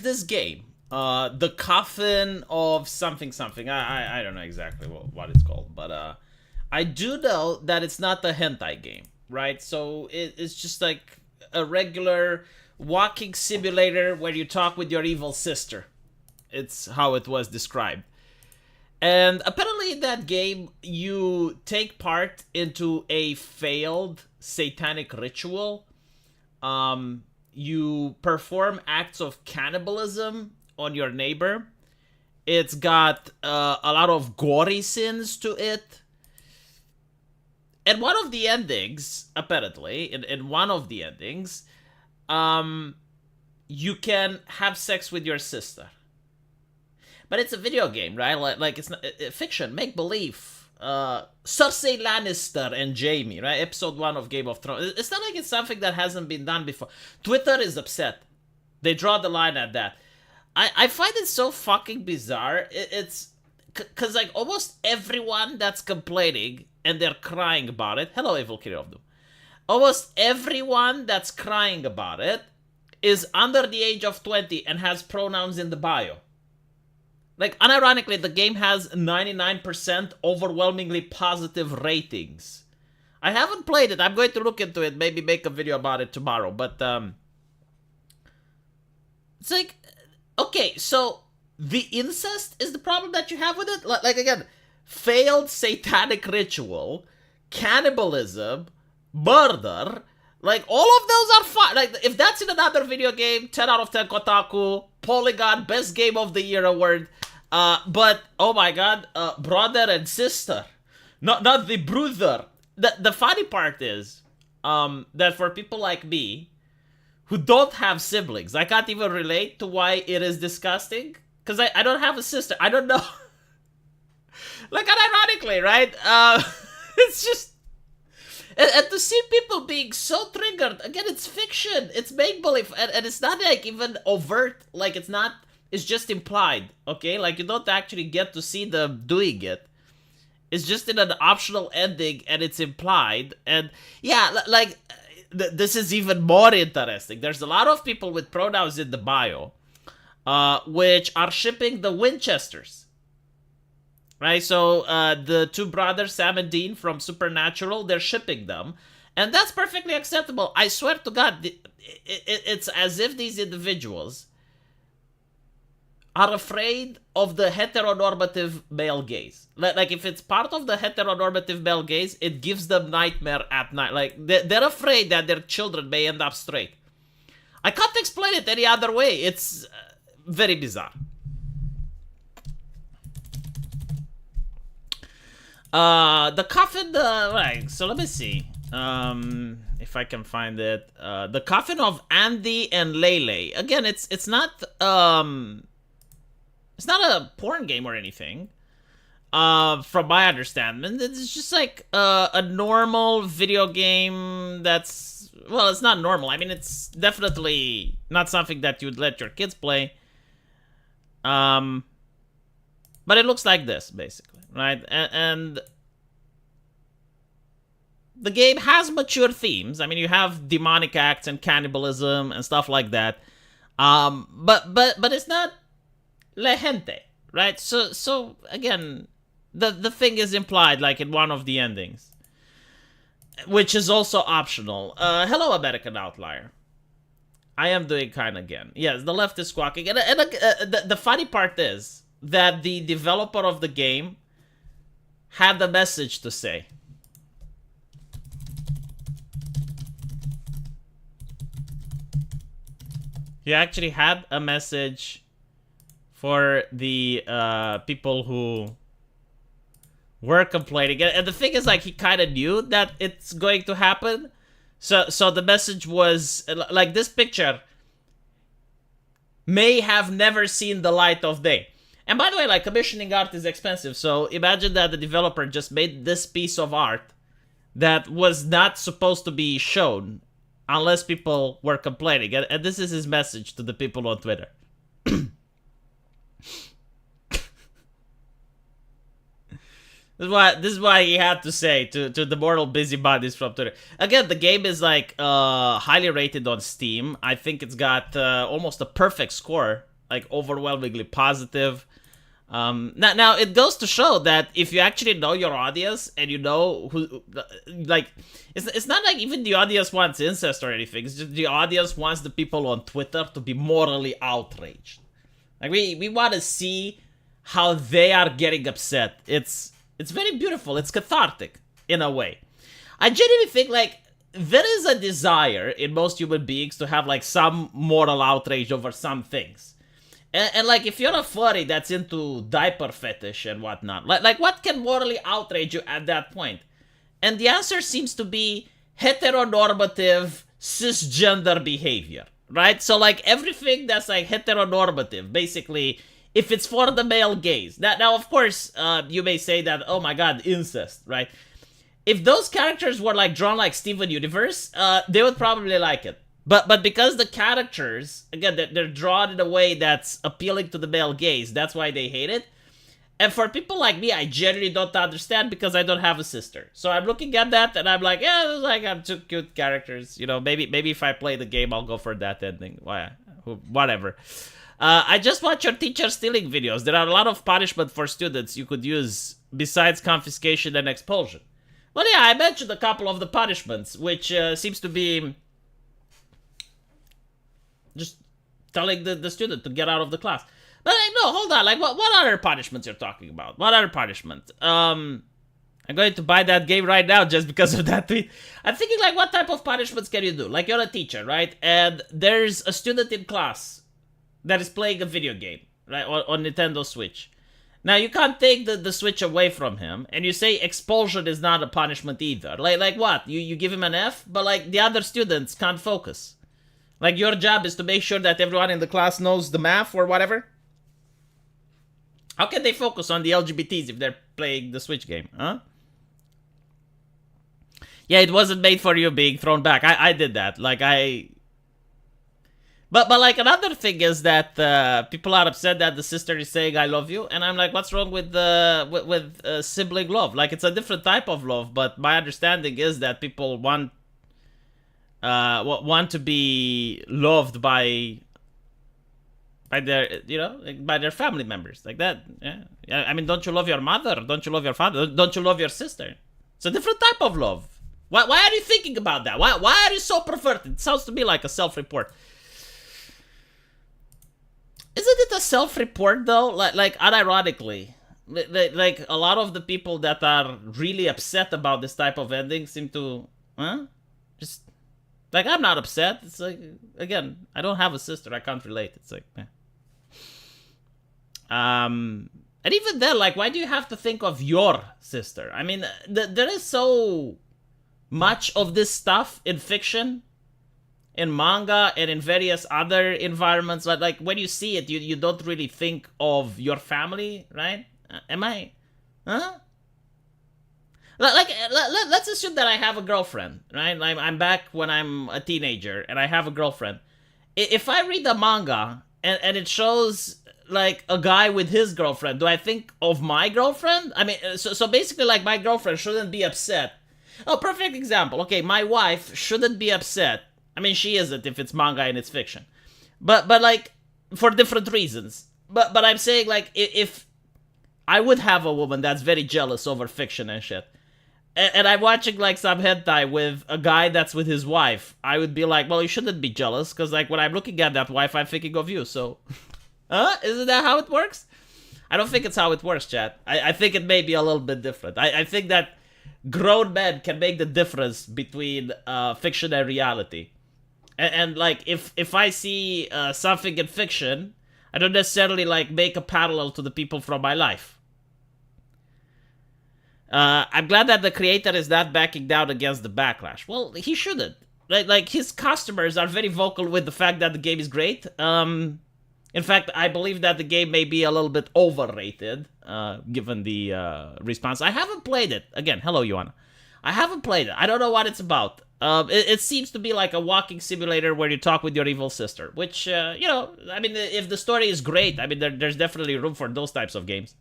this game, the coffin of something something. I don't know exactly what it's called, but I do know that it's not the hentai game, right? So it's just like a regular walking simulator where you talk with your evil sister. It's how it was described. And apparently in that game, you take part into a failed satanic ritual. You perform acts of cannibalism on your neighbor. It's got a lot of gory sins to it. And one of the endings, apparently, in one of the endings, you can have sex with your sister. But it's a video game, right? Like it's not fiction, make believe. Cersei Lannister and Jaime, right? Episode 1 of Game of Thrones. It's not like it's something that hasn't been done before. Twitter is upset. They draw the line at that. I find it so fucking bizarre. It's because like almost everyone that's complaining and they're crying about it. Hello, Evil Kirovdu. Almost everyone that's crying about it is under the age of 20 and has pronouns in the bio. Like, unironically, the game has 99% overwhelmingly positive ratings. I haven't played it. I'm going to look into it, maybe make a video about it tomorrow. But, it's like, okay, so the incest is the problem that you have with it? Like again, failed satanic ritual, cannibalism, murder. Like, all of those are fine. Like, if that's in another video game, 10 out of 10 Kotaku, Polygon, Best Game of the Year award. But oh my god, brother and sister, not the brother. The funny part is, that for people like me, who don't have siblings, I can't even relate to why it is disgusting, because I don't have a sister. I don't know. Like, unironically, right? It's just, and to see people being so triggered, again, it's fiction, it's make-believe, and it's not like even overt, like it's not. It's just implied, okay? Like, you don't actually get to see them doing it. It's just in an optional ending, and it's implied. And, yeah, like, this is even more interesting. There's a lot of people with pronouns in the bio, which are shipping the Winchesters. Right? So, the two brothers, Sam and Dean from Supernatural, they're shipping them. And that's perfectly acceptable. I swear to God, it's as if these individuals are afraid of the heteronormative male gaze. Like, if it's part of the heteronormative male gaze, it gives them nightmare at night. Like, they're afraid that their children may end up straight. I can't explain it any other way. It's very bizarre. The coffin, right, so let me see. If I can find it. The coffin of Andy and Lele. Again, it's not, it's not a porn game or anything, from my understanding. It's just like a normal video game that's, well, it's not normal. I mean, it's definitely not something that you'd let your kids play. But it looks like this, basically, right? And the game has mature themes. I mean, you have demonic acts and cannibalism and stuff like that. But it's not la gente, right? So again, the thing is implied, like in one of the endings, which is also optional. Hello, American Outlier. I am doing kind again. Yes, the left is squawking, and the funny part is that the developer of the game had a message to say. He actually had a message for the people who were complaining. And the thing is, like, he kind of knew that it's going to happen. So the message was, like, this picture may have never seen the light of day. And by the way, like, commissioning art is expensive. So imagine that the developer just made this piece of art that was not supposed to be shown unless people were complaining. And this is his message to the people on Twitter. This is why he had to say to the mortal busybodies from Twitter. Again, the game is like highly rated on Steam. I think it's got almost a perfect score like overwhelmingly positive. Now it goes to show that if you actually know your audience and you know who, like, it's not like even the audience wants incest or anything. It's just the audience wants the people on Twitter to be morally outraged. Like we want to see how they are getting upset. It's very beautiful. It's cathartic in a way. I genuinely think like there is a desire in most human beings to have like some moral outrage over some things. And like, if you're a furry that's into diaper fetish and whatnot, like what can morally outrage you at that point? And the answer seems to be heteronormative cisgender behavior, right? So like everything that's like heteronormative, basically, if it's for the male gaze. Now of course, you may say that, oh my god, incest, right? If those characters were like drawn like Steven Universe, they would probably like it. But because the characters, again, they're drawn in a way that's appealing to the male gaze, that's why they hate it. And for people like me, I generally don't understand because I don't have a sister. So I'm looking at that and I'm like, yeah, like I'm two cute characters. You know, maybe if I play the game, I'll go for that ending. Why? Whatever. I just watch your teacher stealing videos. There are a lot of punishment for students you could use besides confiscation and expulsion. Well, yeah, I mentioned a couple of the punishments, which seems to be just telling the student to get out of the class. But like, no, hold on. Like, what other punishments you're talking about? What other punishment? I'm going to buy that game right now just because of that tweet. I'm thinking, like, what type of punishments can you do? Like, you're a teacher, right? And there's a student in class that is playing a video game, right, on Nintendo Switch. Now, you can't take the Switch away from him, and you say expulsion is not a punishment either. Like what? You give him an F, but, like, the other students can't focus. Like, your job is to make sure that everyone in the class knows the math or whatever. How can they focus on the LGBTs if they're playing the Switch game, huh? Yeah, it wasn't made for you being thrown back. I did that. Like, But like, another thing is that people are upset that the sister is saying "I love you," and I'm like, what's wrong with sibling love? Like, it's a different type of love, but my understanding is that people want to be loved by their, you know, by their family members, like that. Yeah. I mean, don't you love your mother? Don't you love your father? Don't you love your sister? It's a different type of love. Why are you thinking about that? Why are you so perverted? It sounds to me like a self-report. Isn't it a self-report though? Like unironically, like a lot of the people that are really upset about this type of ending seem to, just like, I'm not upset. It's like, again, I don't have a sister. I can't relate. It's like, and even then, like, why do you have to think of your sister? I mean, there is so much of this stuff in fiction, in manga, and in various other environments. Like when you see it, you don't really think of your family, right? Am I? Huh? Let's assume that I have a girlfriend, right? I'm back when I'm a teenager, and I have a girlfriend. If I read the manga, and it shows, like, a guy with his girlfriend, do I think of my girlfriend? I mean, so basically, like, my girlfriend shouldn't be upset. Oh, perfect example. Okay, my wife shouldn't be upset. I mean, she isn't if it's manga and it's fiction. But like, for different reasons. But I'm saying, like, if I would have a woman that's very jealous over fiction and shit, and I'm watching, like, some hentai with a guy that's with his wife, I would be like, well, you shouldn't be jealous, because, like, when I'm looking at that wife, I'm thinking of you, so... Isn't that how it works? I don't think it's how it works, chat. I think it may be a little bit different. I think that grown men can make the difference between fiction and reality. And like, if I see something in fiction, I don't necessarily, like, make a parallel to the people from my life. I'm glad that the creator is not backing down against the backlash. Well, he shouldn't. Like, his customers are very vocal with the fact that the game is great. In fact, I believe that the game may be a little bit overrated, given the response. I haven't played it. Again, hello, Joanna. I haven't played it. I don't know what it's about. It seems to be like a walking simulator where you talk with your evil sister, which, you know, I mean, if the story is great, I mean, there's definitely room for those types of games.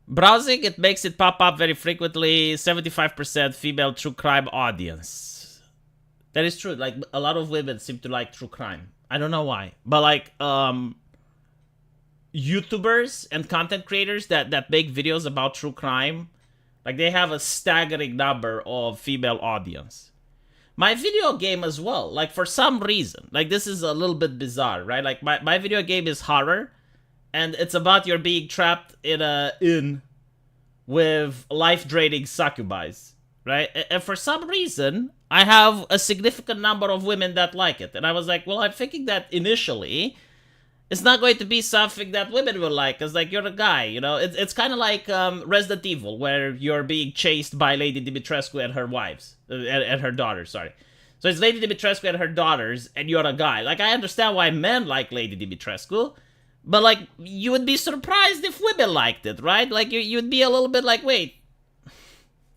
Browsing, it makes it pop up very frequently. 75% female true crime audience. That is true. Like, a lot of women seem to like true crime. I don't know why, but like YouTubers and content creators that make videos about true crime, like they have a staggering number of female audience. My video game as well, like for some reason, like this is a little bit bizarre, right? Like my video game is horror, and it's about you're being trapped in a inn with life-draining succubi, right? And for some reason, I have a significant number of women that like it. And I was like, well, I'm thinking that initially, it's not going to be something that women will like, because, like, you're a guy, you know? It's kind of like Resident Evil, where you're being chased by Lady Dimitrescu and her wives, and her daughters, sorry. So it's Lady Dimitrescu and her daughters, and you're a guy. Like, I understand why men like Lady Dimitrescu, but, like, you would be surprised if women liked it, right? Like, you would be a little bit like, wait,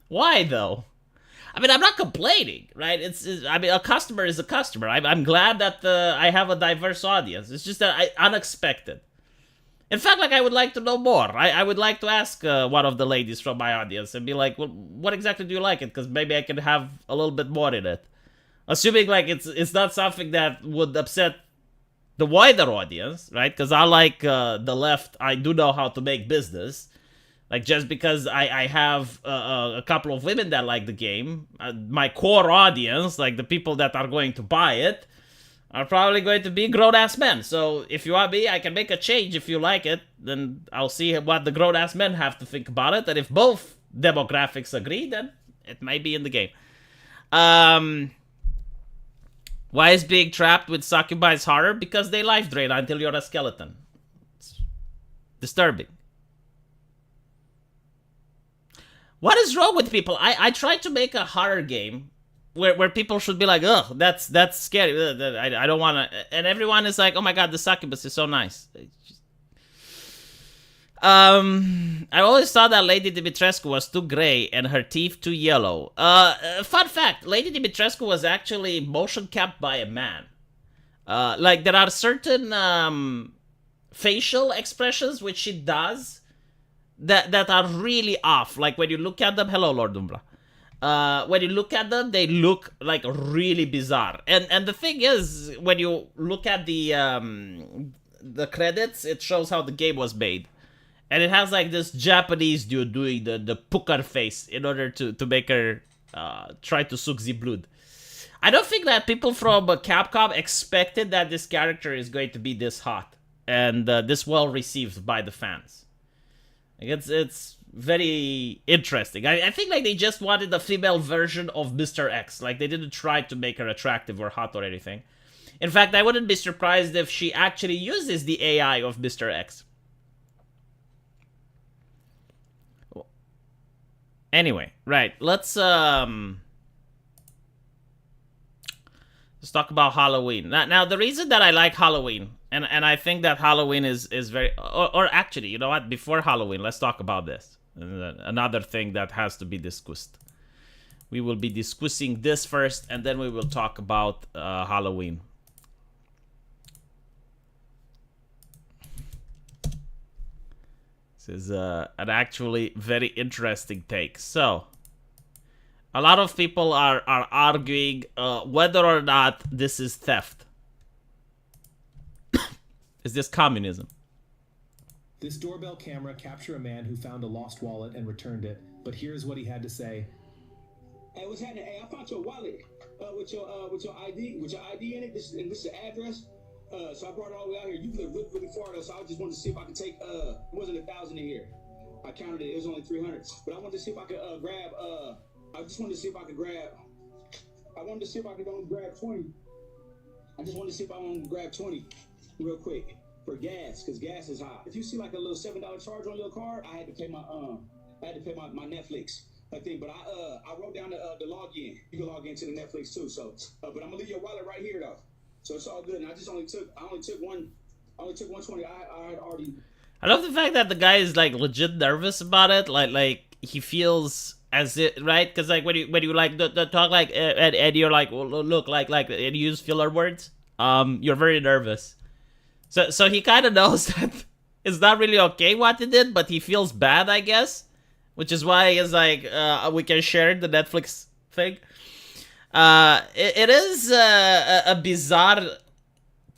why, though? I mean, I'm not complaining, right? I mean, a customer is a customer. I'm glad that I have a diverse audience. It's just that unexpected. In fact, like, I would like to know more. I would like to ask one of the ladies from my audience and be like, well, what exactly do you like it? Because maybe I can have a little bit more in it. Assuming, like, it's not something that would upset the wider audience, right? Because I like the left. I do know how to make business. Like, just because I have a couple of women that like the game, my core audience, like the people that are going to buy it, are probably going to be grown-ass men. So if you want me, I can make a change if you like it. Then I'll see what the grown-ass men have to think about it. And if both demographics agree, then it might be in the game. Why is being trapped with succubi's horror? Because they life drain until you're a skeleton. It's disturbing. What is wrong with people? I tried to make a horror game where people should be like, ugh, that's scary. I don't want to. And everyone is like, oh my god, the succubus is so nice. I always thought that Lady Dimitrescu was too gray and her teeth too yellow. Fun fact, Lady Dimitrescu was actually motion capped by a man. Like, there are certain facial expressions which she does that are really off. Like, when you look at them, hello, Lord Umbra. When you look at them, they look like really bizarre. And the thing is, when you look at the credits, it shows how the game was made. And it has like this Japanese dude doing the pucker face in order to make her try to suck the blood. I don't think that people from Capcom expected that this character is going to be this hot and this well received by the fans. Like, it's very interesting. I think like they just wanted a female version of Mr. X. Like, they didn't try to make her attractive or hot or anything. In fact, I wouldn't be surprised if she actually uses the AI of Mr. X. Anyway, right, let's talk about Halloween. Now the reason that I like Halloween, and I think that Halloween is very, or actually, you know what, before Halloween, let's talk about this. Another thing that has to be discussed. We will be discussing this first, and then we will talk about Halloween. Is an actually very interesting take. So, a lot of people are arguing whether or not this is theft. Is this communism? This doorbell camera captured a man who found a lost wallet and returned it, but here's what he had to say. Hey, what's happening? Hey, I found your wallet with your ID in it. This is the address. So I brought it all the way out here. You live really far though, so I just wanted to see if I could take it wasn't 1,000 in here. I counted it, it was only 300. But I wanted to see if I could grab I wanted to see if I could grab 20. I just wanted to see if I want to grab 20 real quick for gas, because gas is high. If you see like a little $7 charge on your card, I had to pay my my Netflix thing, but I wrote down the login. You can log into the Netflix too. So but I'm gonna leave your wallet right here though. So it's all good. And I only took 120. I had already. I love the fact that the guy is like legit nervous about it. Like he feels as it, right? Because like when you like the talk like and you're like, well, look like and you use filler words. You're very nervous. So he kind of knows that it's not really okay what he did, but he feels bad, I guess, which is why he's like, we can share the Netflix thing. It is a bizarre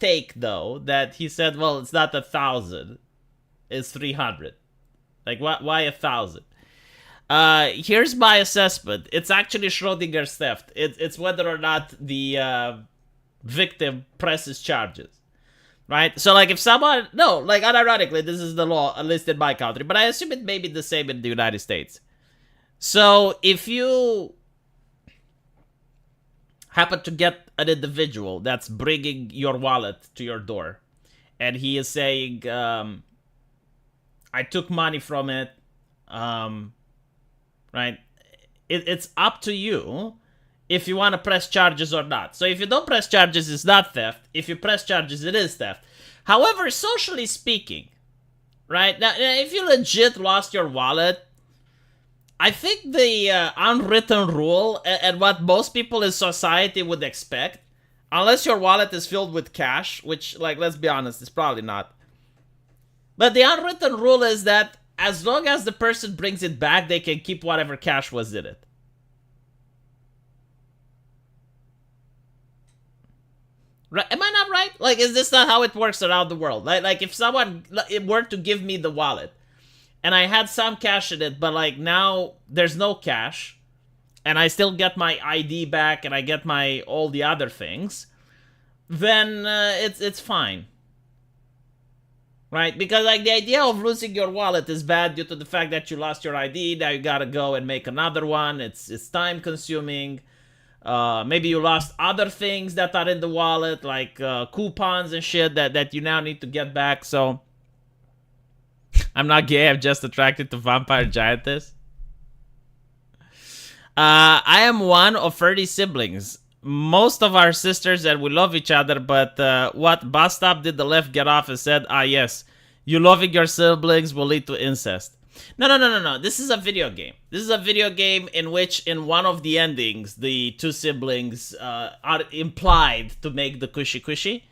take though that he said, well, it's not 1,000, it's 300. Like, why 1,000? Here's my assessment. It's actually Schrodinger's theft. It's whether or not the victim presses charges. Right? So, like, if someone... No, like, unironically, this is the law, at least in my country. But I assume it may be the same in the United States. So, if you happen to get an individual that's bringing your wallet to your door, and he is saying, I took money from it, right? It's up to you if you want to press charges or not. So if you don't press charges, it's not theft. If you press charges, it is theft. However, socially speaking, right? Now, if you legit lost your wallet, I think the unwritten rule, and what most people in society would expect, unless your wallet is filled with cash, which, like, let's be honest, it's probably not. But the unwritten rule is that as long as the person brings it back, they can keep whatever cash was in it. Right? Am I not right? Like, is this not how it works around the world? Like if someone were to give me the wallet, and I had some cash in it, but like now there's no cash, and I still get my ID back, and I get my all the other things, then it's fine. Right? Because like the idea of losing your wallet is bad due to the fact that you lost your ID. Now you gotta go and make another one. It's time consuming. Maybe you lost other things that are in the wallet, like coupons and shit that you now need to get back. So I'm not gay. I'm just attracted to vampire giantess. I am one of 30 siblings. Most of our sisters and we love each other, but what bus stop did the left get off and said, ah yes, you loving your siblings will lead to incest. No. This is a video game. This is a video game in which in one of the endings, the two siblings are implied to make the cushy.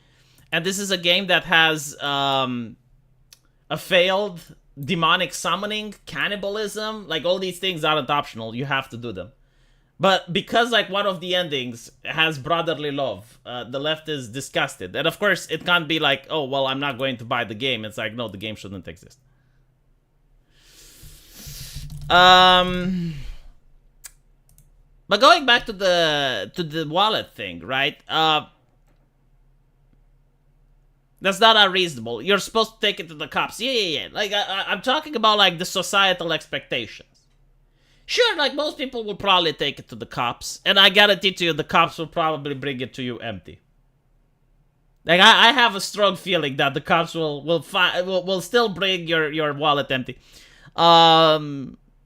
And this is a game that has a failed demonic summoning, cannibalism, like all these things aren't optional. You have to do them. But because like one of the endings has brotherly love, the left is disgusted. And of course, it can't be like, oh, well, I'm not going to buy the game. It's like, no, the game shouldn't exist. But going back to the wallet thing, right? That's not unreasonable. You're supposed to take it to the cops. Yeah. Like, I'm talking about, like, the societal expectations. Sure, like, most people will probably take it to the cops. And I guarantee to you, the cops will probably bring it to you empty. Like, I have a strong feeling that the cops will still bring your wallet empty.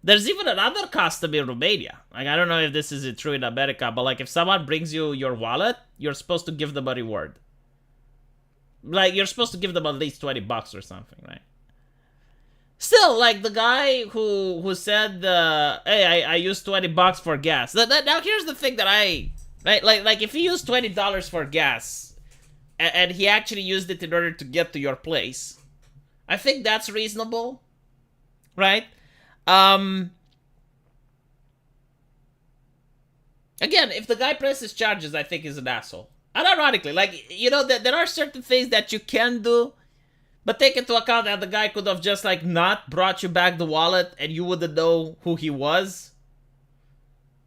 There's even another custom in Romania. Like, I don't know if this is true in America, but, like, if someone brings you your wallet, you're supposed to give them a reward. Like, you're supposed to give them at least $20 or something, right? Still, like, the guy who said, hey, I used $20 for gas. Now, here's the thing that right, like, if he used $20 for gas, and he actually used it in order to get to your place, I think that's reasonable, right? Again, if the guy presses charges, I think he's an asshole. And ironically, like, you know, there are certain things that you can do, but take into account that the guy could have just, like, not brought you back the wallet and you wouldn't know who he was.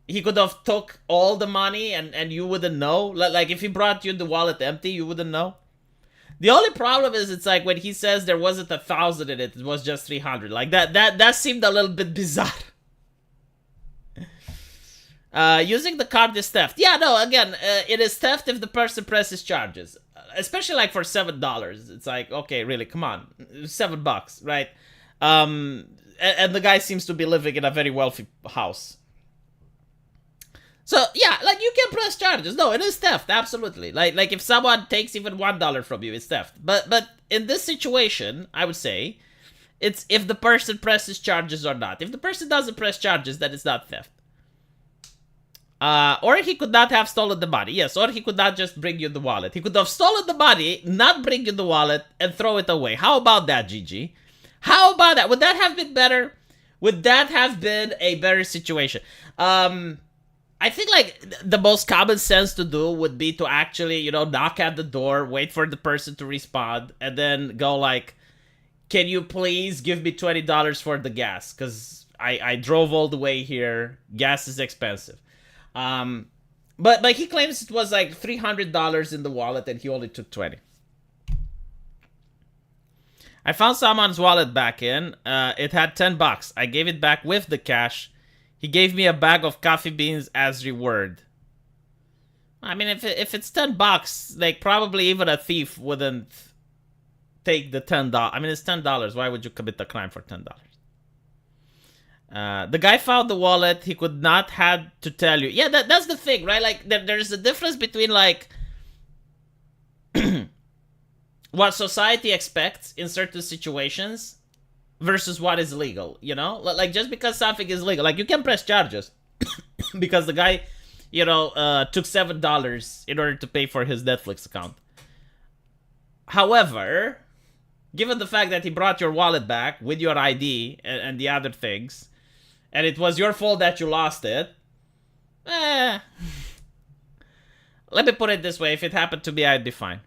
He could have took all the money and you wouldn't know. Like, if he brought you the wallet empty, you wouldn't know. The only problem is, it's like when he says there wasn't 1,000 in it, it was just 300. Like, that seemed a little bit bizarre. Using the card is theft. Yeah, no, again, it is theft if the person presses charges. Especially, like, for $7. It's like, okay, really, come on. $7, right? And the guy seems to be living in a very wealthy house. So, yeah, like, you can press charges. No, it is theft, absolutely. Like if someone takes even $1 from you, it's theft. But in this situation, I would say, it's if the person presses charges or not. If the person doesn't press charges, then it's not theft. Or he could not have stolen the money. Yes, or he could not just bring you the wallet. He could have stolen the money, not bring you the wallet, and throw it away. How about that, Gigi? How about that? Would that have been better? Would that have been a better situation? I think like the most common sense to do would be to actually, knock at the door, wait for the person to respond, and then go like, "Can you please give me $20 for the gas? Because I drove all the way here. Gas is expensive." But he claims it was like $300 in the wallet, and he only took 20. I found someone's wallet back in. It had $10. I gave it back with the cash. He gave me a bag of coffee beans as reward. I mean, if it's $10, like probably even a thief wouldn't take the $10. I mean, it's $10. Why would you commit a crime for $10? The guy found the wallet. He could not had to tell you. Yeah, that's the thing, right? Like there's a difference between like what society expects in certain situations versus what is legal, Like, just because something is legal, like, you can press charges because the guy, took $7 in order to pay for his Netflix account. However, given the fact that he brought your wallet back with your ID and the other things, and it was your fault that you lost it, let me put it this way, if it happened to me, I'd be fine.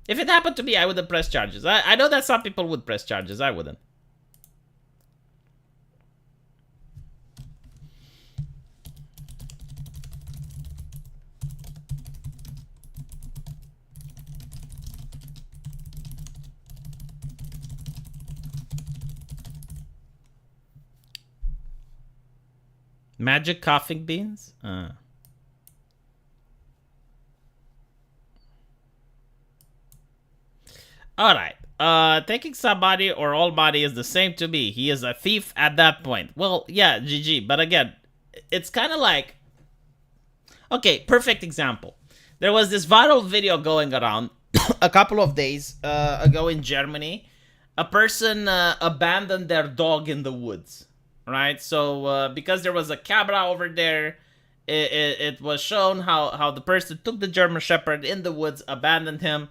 If it happened to me, I wouldn't press charges. I know that some people would press charges. I wouldn't. Magic coughing beans? Alright. Taking somebody or all money is the same to me. He is a thief at that point. Well, yeah, GG. But again, it's kind of like... Okay, perfect example. There was this viral video going around a couple of days ago in Germany. A person abandoned their dog in the woods. Right? So, because there was a camera over there, it was shown how the person took the German Shepherd in the woods, abandoned him.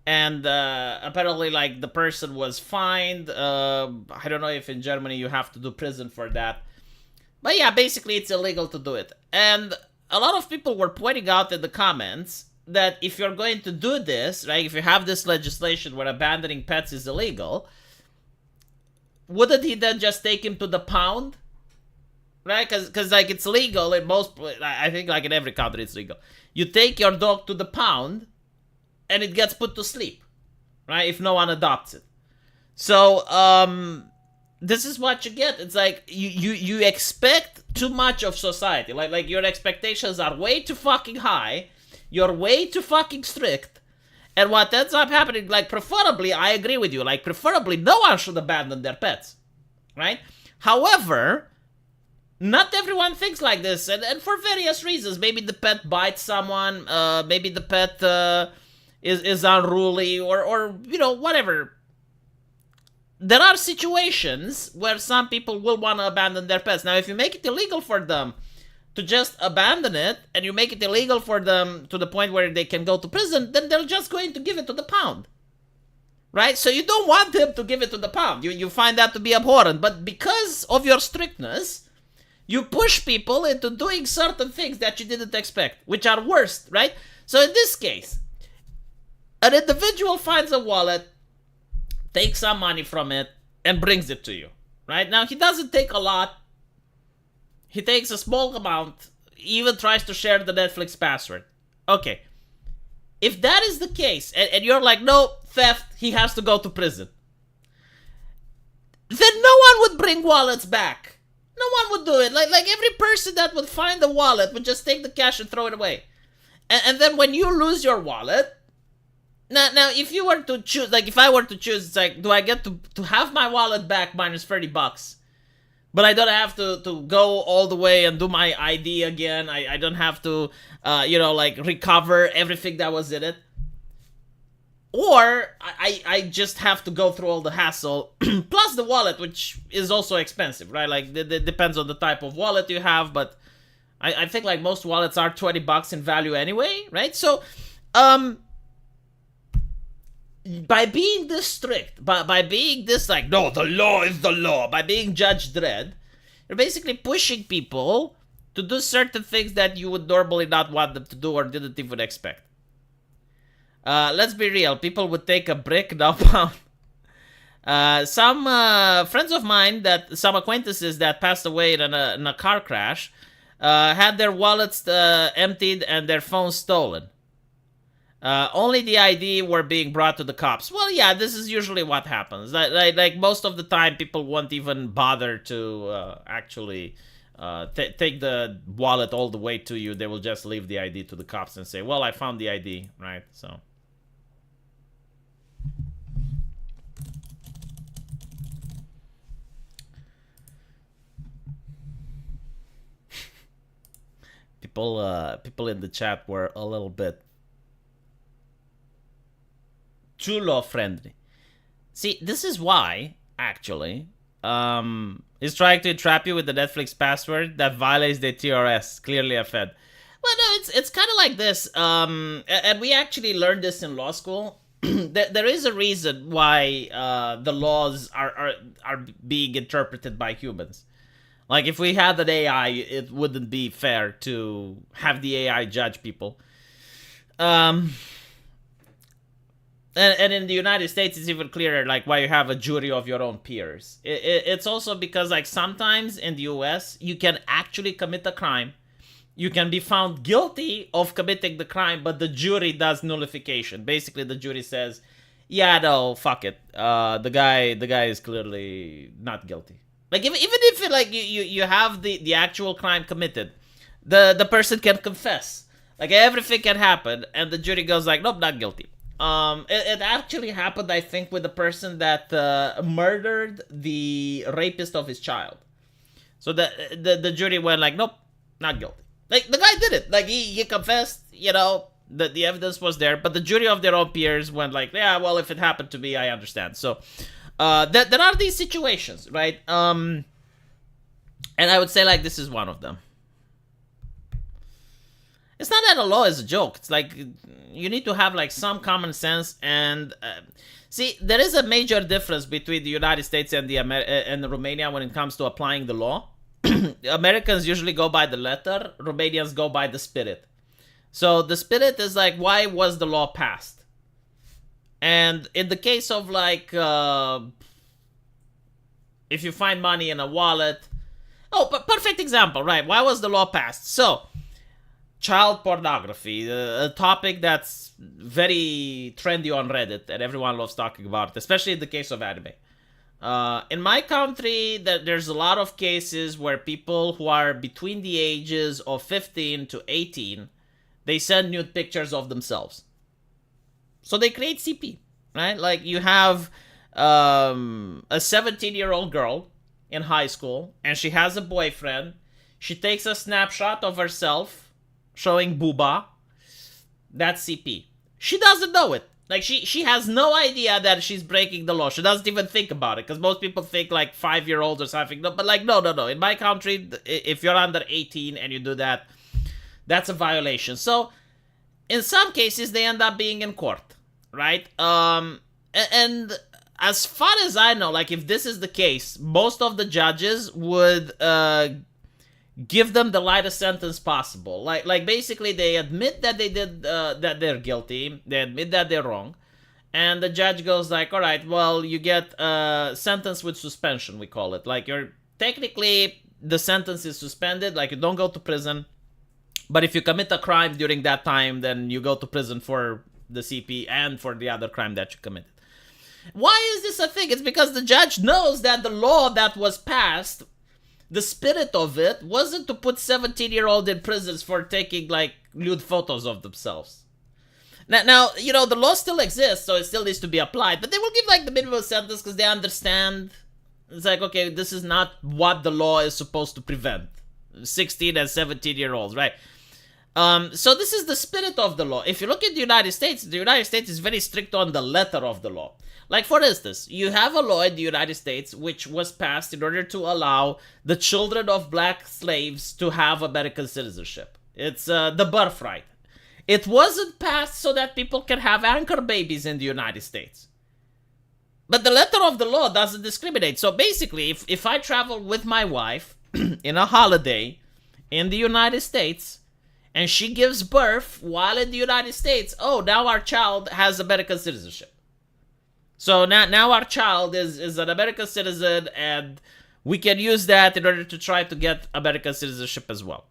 And apparently, like, the person was fined. I don't know if in Germany you have to do prison for that. But yeah, basically it's illegal to do it. And a lot of people were pointing out in the comments that if you're going to do this, right, if you have this legislation where abandoning pets is illegal, wouldn't he then just take him to the pound? Right? Because like, it's legal in most... I think, like, in every country it's legal. You take your dog to the pound, and it gets put to sleep, right? If no one adopts it. So, this is what you get. It's like, you expect too much of society. Like your expectations are way too fucking high. You're way too fucking strict. And what ends up happening, like, preferably, I agree with you, like, preferably no one should abandon their pets, right? However, not everyone thinks like this, and for various reasons. Maybe the pet bites someone, maybe the pet... is unruly, or whatever. There are situations where some people will want to abandon their pets. Now, if you make it illegal for them to just abandon it, and you make it illegal for them to the point where they can go to prison, then they're just going to give it to the pound. Right? So you don't want them to give it to the pound. You find that to be abhorrent. But because of your strictness, you push people into doing certain things that you didn't expect, which are worse, right? So in this case, an individual finds a wallet, takes some money from it, and brings it to you, right? Now, he doesn't take a lot. He takes a small amount, even tries to share the Netflix password. Okay. If that is the case, and you're like, no, theft, he has to go to prison, then no one would bring wallets back. No one would do it. Like every person that would find a wallet would just take the cash and throw it away. And then when you lose your wallet, Now, if you were to choose, like, if I were to choose, it's like, do I get to have my wallet back minus $30? But I don't have to go all the way and do my ID again. I don't have to, like, recover everything that was in it. Or, I just have to go through all the hassle, plus the wallet, which is also expensive, right? Like, it depends on the type of wallet you have, but I think, like, most wallets are $20 in value anyway, right? So, by being this strict, by being this like, no, the law is the law, by being Judge Dredd, You're basically pushing people to do certain things that you would normally not want them to do or didn't even expect. Let's be real. People would take a brick, now pound. Some friends of mine, some acquaintances that passed away in a car crash, had their wallets emptied and their phones stolen. Only the ID were being brought to the cops. Well, yeah, this is usually what happens. Like most of the time, people won't even bother to actually take the wallet all the way to you. They will just leave the ID to the cops and say, well, I found the ID, right? So... People in the chat were a little bit too law friendly. See, this is why, actually, he's trying to entrap you with the Netflix password that violates the TRS, clearly a Fed. Well, no, it's kind of like this, and we actually learned this in law school. There is a reason why the laws are being interpreted by humans. Like, if we had an AI, it wouldn't be fair to have the AI judge people. And in the United States, it's even clearer, like, why you have a jury of your own peers. It's also because, like, sometimes in the US, you can actually commit a crime. You can be found guilty of committing the crime, but the jury does nullification. Basically, the jury says, yeah, no, fuck it. The guy is clearly not guilty. Like, even if like you have the actual crime committed, the person can confess. Like, everything can happen, and the jury goes like, nope, not guilty. It actually happened, I think, with the person that murdered the rapist of his child. So the jury went like, nope, not guilty. Like, the guy did it. Like, he confessed, you know, the evidence was there, but the jury of their own peers went like, yeah, well, if it happened to me, I understand. So... there are these situations, right? And I would say, like, this is one of them. It's not that a law is a joke. It's like, you need to have, like, some common sense. And see, there is a major difference between the United States and and Romania when it comes to applying the law. Americans usually go by the letter. Romanians go by the spirit. So the spirit is like, why was the law passed? And in the case of, like, if you find money in a wallet... Oh, but perfect example, right? Why was the law passed? So, child pornography, a topic that's very trendy on Reddit, and everyone loves talking about it, especially in the case of anime. In my country, there's a lot of cases where people who are between the ages of 15 to 18, they send nude pictures of themselves. So they create CP, right? Like, you have a 17-year-old girl in high school, and she has a boyfriend. She takes a snapshot of herself showing booba. That's CP. She doesn't know it. Like, she has no idea that she's breaking the law. She doesn't even think about it, because most people think, like, 5-year-olds or something. No, but, like, no. In my country, if you're under 18 and you do that, that's a violation. So, in some cases, they end up being in court. Right? And as far as I know, like, if this is the case, most of the judges would give them the lightest sentence possible. Like basically, they admit that they did that they're guilty. They admit that they're wrong, and the judge goes like, "All right, well, you get a sentence with suspension. We call it. Like, you're technically the sentence is suspended. Like, you don't go to prison, but if you commit a crime during that time, then you go to prison for the CP and for the other crime that you committed." Why is this a thing? It's because the judge knows that the law that was passed, the spirit of it, wasn't to put 17-year-olds in prisons for taking, like, nude photos of themselves. Now, you know, the law still exists, so it still needs to be applied, but they will give, like, the minimum sentence because they understand. It's like, okay, this is not what the law is supposed to prevent. 16 and 17-year-olds, right? So this is the spirit of the law. If you look at the United States is very strict on the letter of the law. Like, for instance, you have a law in the United States which was passed in order to allow the children of black slaves to have American citizenship. It's the birthright. It wasn't passed so that people can have anchor babies in the United States. But the letter of the law doesn't discriminate. So basically, if I travel with my wife in a holiday in the United States, and she gives birth while in the United States, oh, now our child has American citizenship. So now our child is an American citizen, and we can use that in order to try to get American citizenship as well.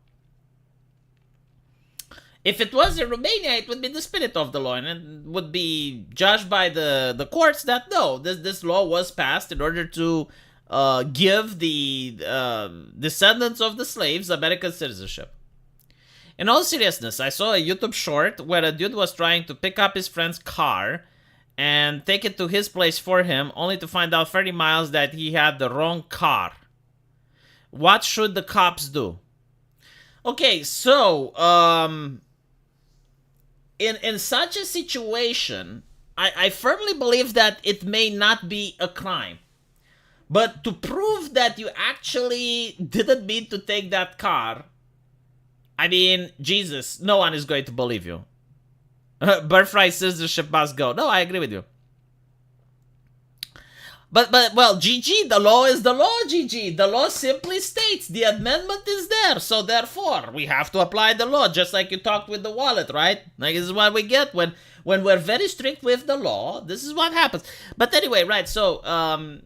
If it was in Romania, it would be the spirit of the law, and it would be judged by the courts that no, this law was passed in order to give the descendants of the slaves American citizenship. In all seriousness, I saw a YouTube short where a dude was trying to pick up his friend's car and take it to his place for him, only to find out 30 miles that he had the wrong car. What should the cops do? Okay, so, in such a situation, I firmly believe that it may not be a crime. But to prove that you actually didn't mean to take that car, I mean, Jesus, no one is going to believe you. Birthright citizenship must go. No, I agree with you. But well, GG, the law is the law, GG. The law simply states the amendment is there, so therefore we have to apply the law, just like you talked with the wallet, right? Like, this is what we get when we're very strict with the law. This is what happens. But anyway, right, so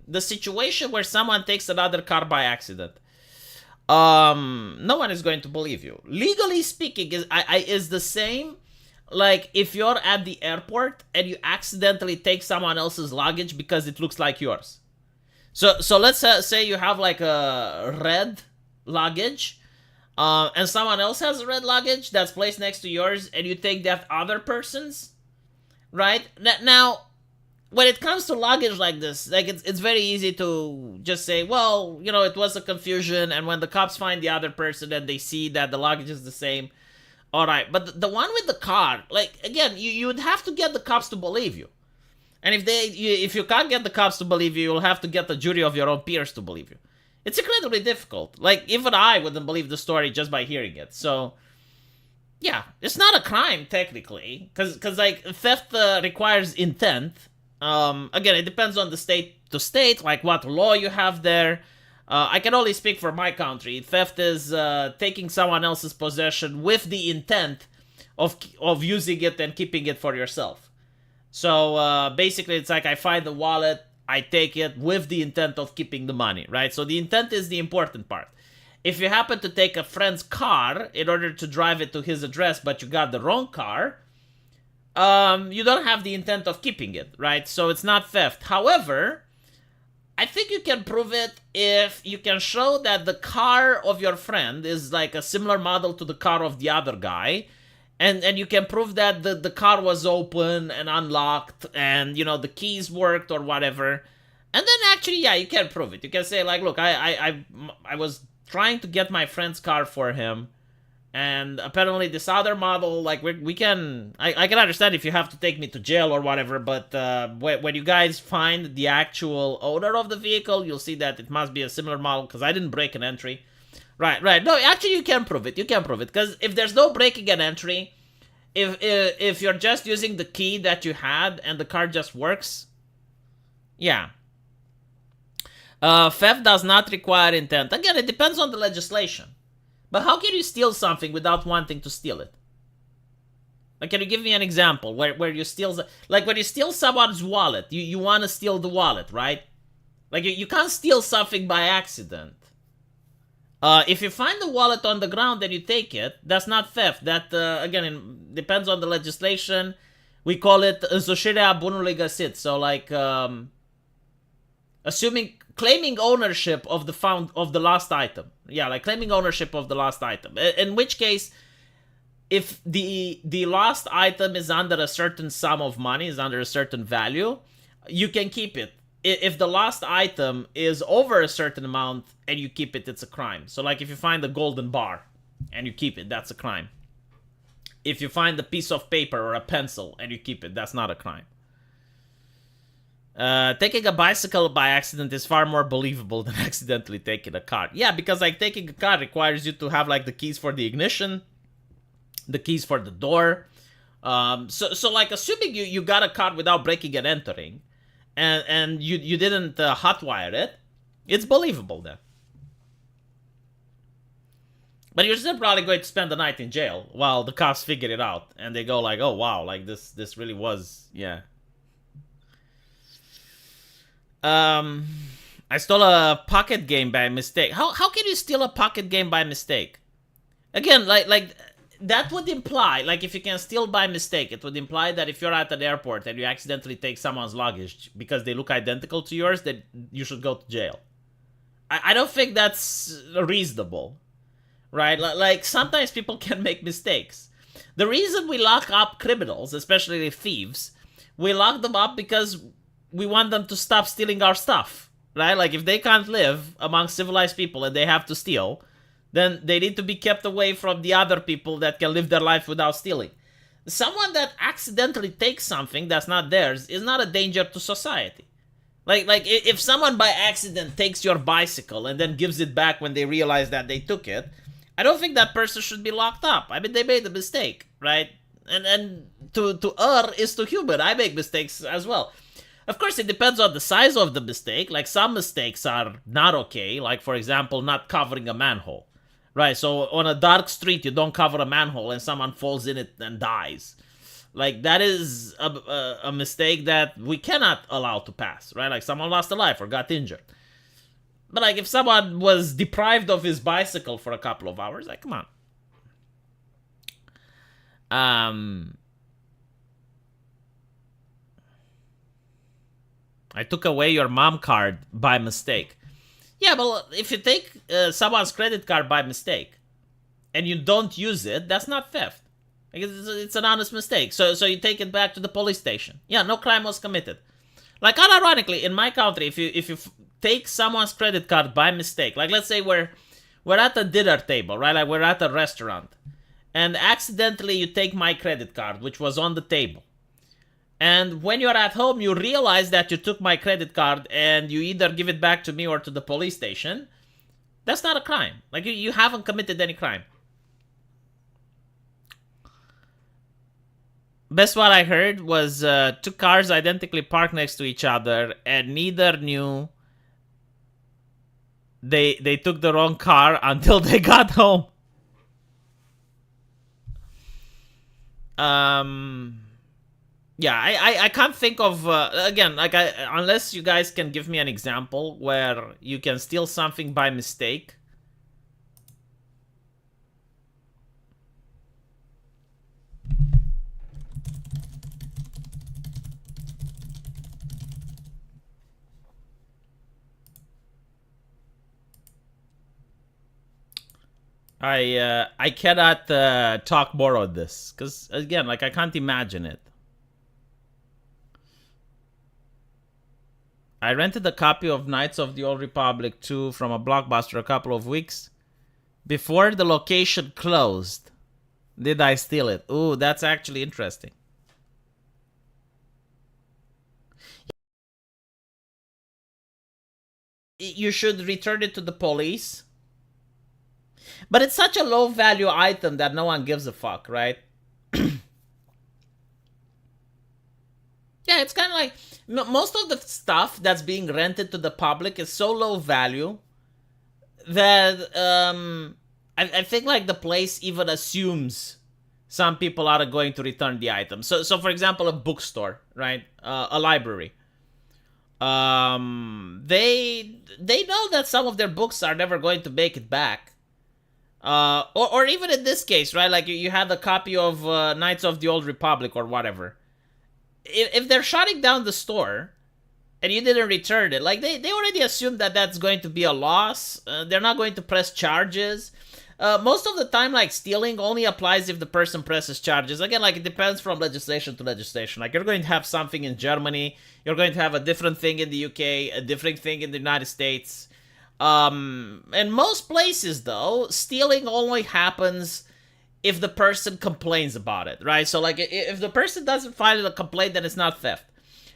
the situation where someone takes another car by accident, no one is going to believe you. Legally speaking, is the same like if you're at the airport and you accidentally take someone else's luggage because it looks like yours. So let's say you have like a red luggage, and someone else has a red luggage that's placed next to yours, and you take that other person's, right? Now, when it comes to luggage like this, like it's very easy to just say, well, you know, it was a confusion, and when the cops find the other person and they see that the luggage is the same, all right. But the one with the car, like, again, you would have to get the cops to believe you. And if you can't get the cops to believe you, you'll have to get the jury of your own peers to believe you. It's incredibly difficult. Like, even I wouldn't believe the story just by hearing it. So, yeah, it's not a crime, technically. Because like, theft requires intent. Again, it depends on the state to state, like what law you have there. I can only speak for my country. Theft is taking someone else's possession with the intent of using it and keeping it for yourself. So basically, it's like I find the wallet, I take it with the intent of keeping the money, right? So the intent is the important part. If you happen to take a friend's car in order to drive it to his address, but you got the wrong car, you don't have the intent of keeping it, right? So it's not theft. However, I think you can prove it if you can show that the car of your friend is like a similar model to the car of the other guy, and you can prove that the car was open and unlocked, and, you know, the keys worked or whatever. And then actually, yeah, you can prove it. You can say, like, look, I was trying to get my friend's car for him, and apparently this other model, like, I can understand if you have to take me to jail or whatever, but when you guys find the actual owner of the vehicle, you'll see that it must be a similar model, because I didn't break an entry. Right. No, actually, you can prove it. Because if there's no breaking an entry, if you're just using the key that you had and the car just works, yeah. Theft does not require intent. Again, it depends on the legislation. But how can you steal something without wanting to steal it? Like, can you give me an example where you steal... Like, when you steal someone's wallet, you want to steal the wallet, right? Like, you can't steal something by accident. If you find the wallet on the ground and you take it, that's not theft. That, again, depends on the legislation. We call it însușirea bunului găsit. So, like, claiming ownership of the lost item. Yeah, like claiming ownership of the lost item. In which case, if the lost item is under a certain sum of money, is under a certain value, you can keep it. If the lost item is over a certain amount and you keep it, it's a crime. So, like, if you find a golden bar and you keep it, that's a crime. If you find a piece of paper or a pencil and you keep it, that's not a crime. Taking a bicycle by accident is far more believable than accidentally taking a car. Yeah, because, like, taking a car requires you to have, like, the keys for the ignition, the keys for the door. So like, assuming you got a car without breaking and entering, and you didn't hotwire it, it's believable then. But you're still probably going to spend the night in jail while the cops figure it out. And they go like, oh, wow, like this really was, yeah. I stole a pocket game by mistake. How can you steal a pocket game by mistake? Again, like that would imply, like if you can steal by mistake, it would imply that if you're at an airport and you accidentally take someone's luggage because they look identical to yours, that you should go to jail. I don't think that's reasonable, right? Like sometimes people can make mistakes. The reason we lock up criminals, especially thieves, we lock them up because we want them to stop stealing our stuff, right? Like if they can't live among civilized people and they have to steal, then they need to be kept away from the other people that can live their life without stealing. Someone that accidentally takes something that's not theirs is not a danger to society. Like if someone by accident takes your bicycle and then gives it back when they realize that they took it, I don't think that person should be locked up. I mean, they made a mistake, right? And to err is to human. I make mistakes as well. Of course, it depends on the size of the mistake. Like some mistakes are not okay. Like for example, not covering a manhole, right? So on a dark street, you don't cover a manhole and someone falls in it and dies. Like, that is a mistake that we cannot allow to pass, right? Like, someone lost a life or got injured. But, like, if someone was deprived of his bicycle for a couple of hours, like, come on. I took away your mom card by mistake. Yeah, but if you take someone's credit card by mistake and you don't use it, that's not theft. It's an honest mistake. So you take it back to the police station. Yeah, no crime was committed. Like, unironically, in my country, if you take someone's credit card by mistake, like let's say we're at a dinner table, right? Like we're at a restaurant, and accidentally you take my credit card, which was on the table. And when you're at home, you realize that you took my credit card, and you either give it back to me or to the police station. That's not a crime. Like you haven't committed any crime. Best what I heard was two cars identically parked next to each other, and neither knew they took the wrong car until they got home. Yeah, I can't think of again, like unless you guys can give me an example where you can steal something by mistake. I cannot talk more on this because again, like I can't imagine it. I rented a copy of Knights of the Old Republic 2 from a Blockbuster a couple of weeks before the location closed. Did I steal it? Ooh, that's actually interesting. You should return it to the police. But it's such a low value item that no one gives a fuck, right? Yeah, it's kind of like most of the stuff that's being rented to the public is so low value that I think like the place even assumes some people are going to return the item. So for example, a bookstore, right? A library. They know that some of their books are never going to make it back. Or even in this case, right? Like you have a copy of Knights of the Old Republic or whatever. If they're shutting down the store and you didn't return it, like they already assume that that's going to be a loss. They're not going to press charges. Most of the time, like stealing only applies if the person presses charges. Again, like it depends from legislation to legislation. Like you're going to have something in Germany, you're going to have a different thing in the UK, a different thing in the United States. In most places, though, stealing only happens if the person complains about it, right? So, like, if the person doesn't file a complaint, then it's not theft.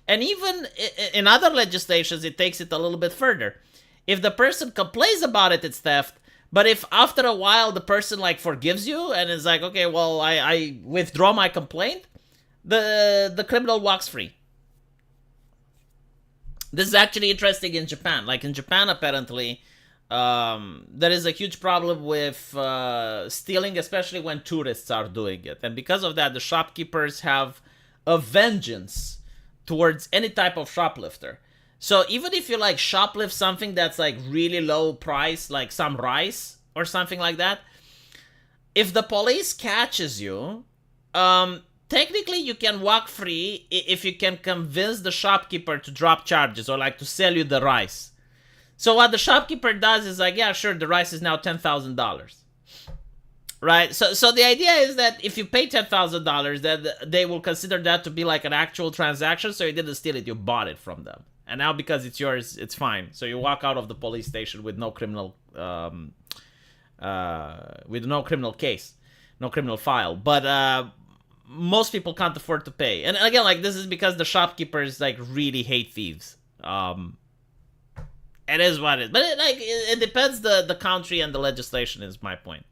And even in other legislations, it takes it a little bit further. If the person complains about it, it's theft. But if after a while the person, like, forgives you and is like, okay, well, I withdraw my complaint, the criminal walks free. This is actually interesting in Japan. Like, in Japan, apparently, there is a huge problem with stealing, especially when tourists are doing it. And because of that, the shopkeepers have a vengeance towards any type of shoplifter. So even if you like shoplift something that's like really low price, like some rice or something like that, if the police catches you, technically you can walk free if you can convince the shopkeeper to drop charges or like to sell you the rice. So what the shopkeeper does is like, yeah, sure, the rice is now $10,000. Right? So the idea is that if you pay $10,000, then they will consider that to be like an actual transaction, so you didn't steal it, you bought it from them. And now because it's yours, it's fine. So you walk out of the police station with no criminal case, no criminal file. But most people can't afford to pay. And again, like this is because the shopkeepers like really hate thieves. It is what it is. But it depends the country and the legislation is my point.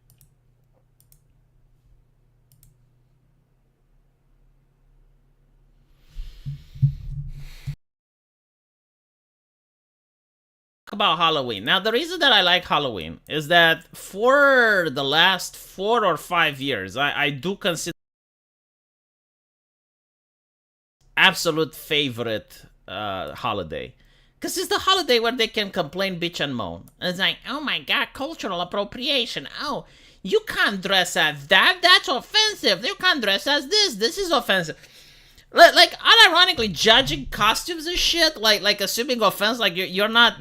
About Halloween. Now, the reason that I like Halloween is that for the last 4 or 5 years, I do consider absolute favorite holiday. Because it's the holiday where they can complain, bitch, and moan. And it's like, oh my god, cultural appropriation. Oh, you can't dress as that. That's offensive. You can't dress as this. This is offensive. Like, unironically judging costumes and shit, like assuming offense, like you're not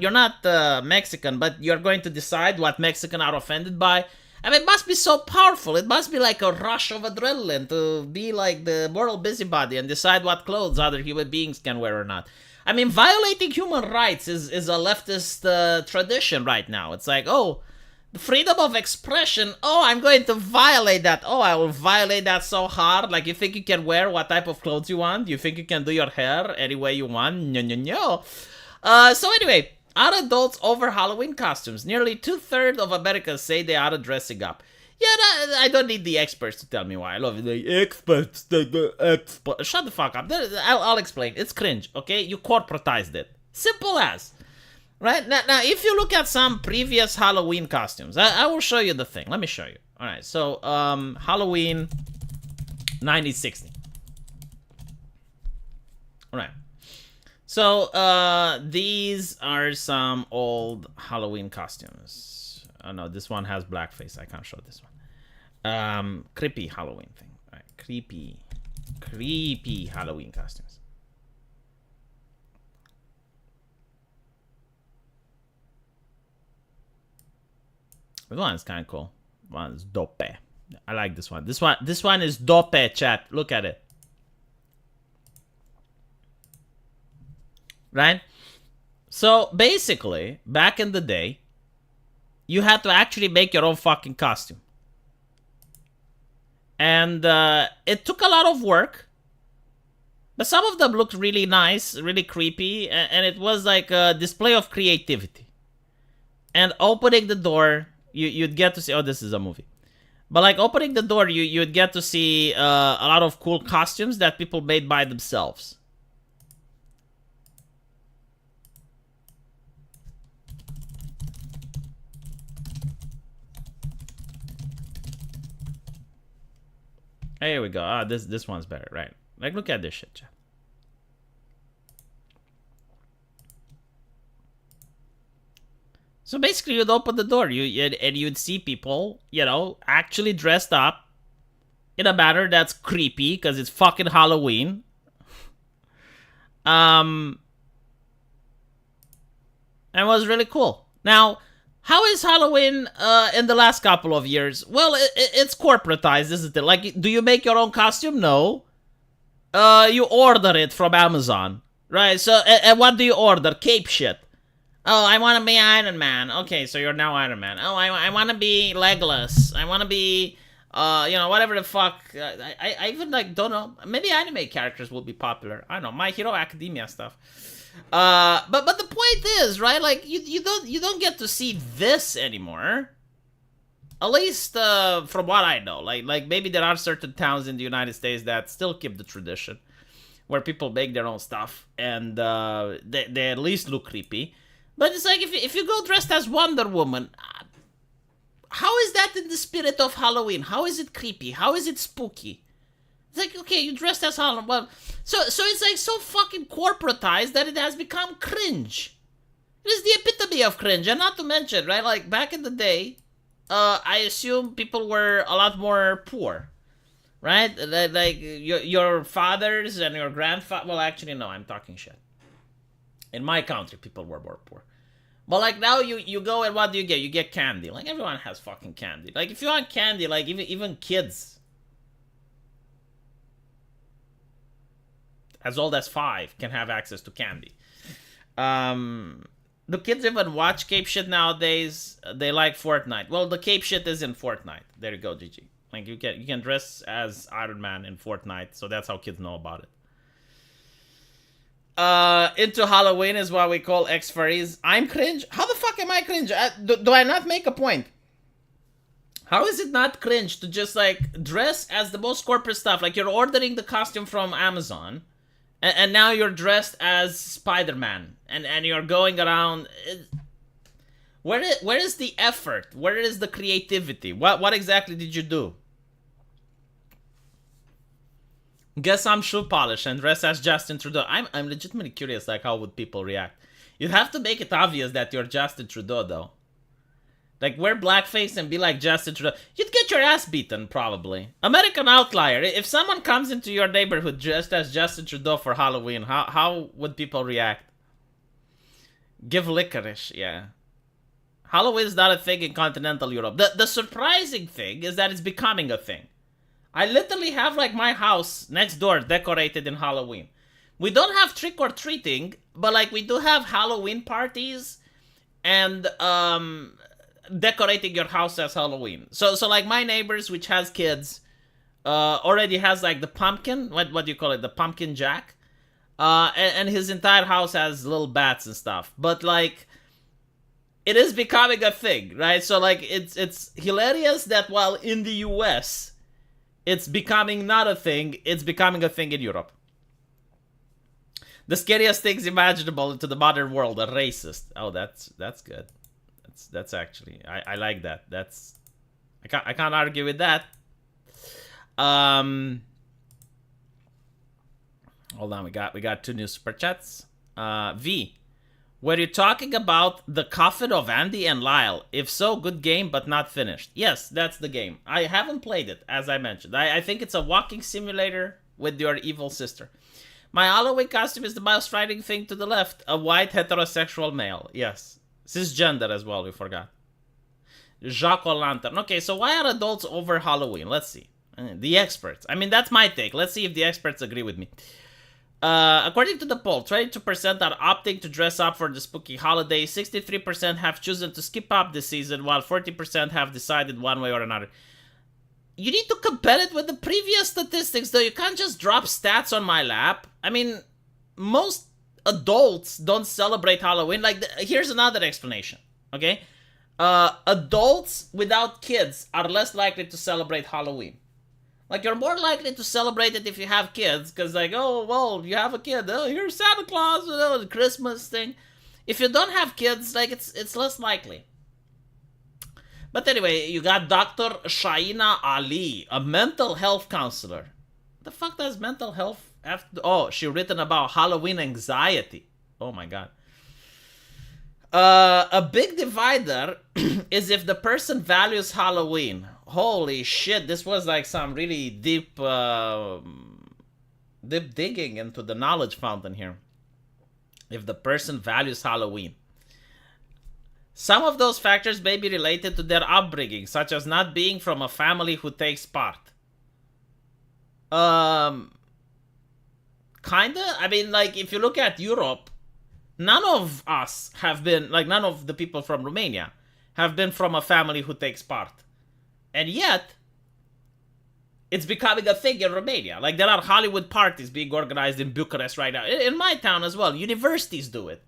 Mexican, but you're going to decide what Mexican are offended by. I mean, it must be so powerful. It must be like a rush of adrenaline to be like the moral busybody and decide what clothes other human beings can wear or not. I mean, violating human rights is a leftist tradition right now. It's like, oh, the freedom of expression. Oh, I'm going to violate that. Oh, I will violate that so hard. Like, you think you can wear what type of clothes you want? You think you can do your hair any way you want? No. So anyway, are adults over Halloween costumes? Nearly 2/3 of Americans say they are dressing up. Yeah, I don't need the experts to tell me why. I love it. The experts. Shut the fuck up. I'll explain. It's cringe, okay? You corporatized it. Simple as. Right? Now, if you look at some previous Halloween costumes, I will show you the thing. Let me show you. All right, so Halloween 1960. All right. So these are some old Halloween costumes. Oh no, this one has blackface. I can't show this one. Creepy Halloween thing. All right, creepy Halloween costumes. This one is kind of cool. This one is dope. I like this one. This one is dope, chat. Look at it. Right? So basically, back in the day, you had to actually make your own fucking costume. And it took a lot of work. But some of them looked really nice, really creepy. And it was like a display of creativity. And opening the door, you'd get to see... Oh, this is a movie. But like opening the door, you'd get to see a lot of cool costumes that people made by themselves. Here we go. Ah, this one's better, right? Like, look at this shit, chat. So basically, you'd open the door, and you'd see people, you know, actually dressed up in a manner that's creepy because it's fucking Halloween. And it was really cool. Now, how is Halloween in the last couple of years? Well, it's corporatized, isn't it? Like, do you make your own costume? No. You order it from Amazon, right? So, and what do you order? Cape shit. Oh, I want to be Iron Man. Okay, so you're now Iron Man. Oh, I want to be Legolas. I want to be, you know, whatever the fuck. I even, like, don't know. Maybe anime characters will be popular. I don't know. My Hero Academia stuff. But the point is, right? Like, you don't get to see this anymore. At least, from what I know. Like maybe there are certain towns in the United States that still keep the tradition. Where people make their own stuff. And, they at least look creepy. But it's like if you go dressed as Wonder Woman, how is that in the spirit of Halloween? How is it creepy? How is it spooky? It's like, okay, you dressed as Halloween. Well, so it's like so fucking corporatized that it has become cringe. It is the epitome of cringe. And not to mention, right, like back in the day, I assume people were a lot more poor, right? Like your fathers and your grandfather. Well, actually, no, I'm talking shit. In my country, people were more poor. But like now you go and what do you get? You get candy. Like everyone has fucking candy. Like if you want candy, like even kids as old as 5 can have access to candy. The kids even watch Cape shit nowadays. They like Fortnite. Well, the Cape shit is in Fortnite. There you go, GG. Like you can dress as Iron Man in Fortnite, so that's how kids know about it. Into Halloween is what we call X-furries. I'm cringe? How the fuck am I cringe? Do I not make a point? How is it not cringe to just like dress as the most corporate stuff? Like you're ordering the costume from Amazon and now you're dressed as Spider-Man and you're going around. Where is the effort? Where is the creativity? What exactly did you do? Get some shoe polish and dress as Justin Trudeau. I'm legitimately curious, like, how would people react? You'd have to make it obvious that you're Justin Trudeau, though. Like, wear blackface and be like Justin Trudeau. You'd get your ass beaten, probably. American Outlier. If someone comes into your neighborhood dressed as Justin Trudeau for Halloween, how would people react? Give licorice, yeah. Halloween is not a thing in continental Europe. The surprising thing is that it's becoming a thing. I literally have like my house next door decorated in Halloween. We don't have trick-or-treating, but like we do have Halloween parties and decorating your house as Halloween. So like my neighbors, which has kids, already has like the pumpkin, what do you call it? The pumpkin jack. And his entire house has little bats and stuff. But like it is becoming a thing, right? So like it's hilarious that while in the US it's becoming not a thing, it's becoming a thing in Europe. The scariest things imaginable into the modern world are racist. Oh, that's good. That's actually I like that. I can't argue with that. Hold on, we got 2 new super chats. V, were you talking about the coffin of Andy and Lyle? If so, good game, but not finished. Yes, that's the game. I haven't played it, as I mentioned. I think it's a walking simulator with your evil sister. My Halloween costume is the mouse riding thing to the left. A white heterosexual male. Yes. Cisgender as well, we forgot. Jacques O'Lantern. Okay, so why are adults over Halloween? Let's see. The experts. I mean, that's my take. Let's see if the experts agree with me. According to the poll, 22% are opting to dress up for the spooky holiday, 63% have chosen to skip up this season, while 40% have decided one way or another. You need to compare it with the previous statistics, though. You can't just drop stats on my lap. I mean, most adults don't celebrate Halloween. Like, here's another explanation, okay? Adults without kids are less likely to celebrate Halloween. Like, you're more likely to celebrate it if you have kids, because, like, oh, well, you have a kid. Oh, here's Santa Claus, the Christmas thing. If you don't have kids, like, it's less likely. But anyway, you got Dr. Shaina Ali, a mental health counselor. The fuck does mental health have to... Oh, she written about Halloween anxiety. Oh, my God. A big divider is if the person values Halloween. Holy shit, this was like some really deep digging into the knowledge fountain here. If the person values Halloween. Some of those factors may be related to their upbringing, such as not being from a family who takes part. Kinda? I mean, like, if you look at Europe, none of us have been, like, none of the people from Romania have been from a family who takes part. And yet, it's becoming a thing in Romania. Like, there are Hollywood parties being organized in Bucharest right now. In my town as well. Universities do it.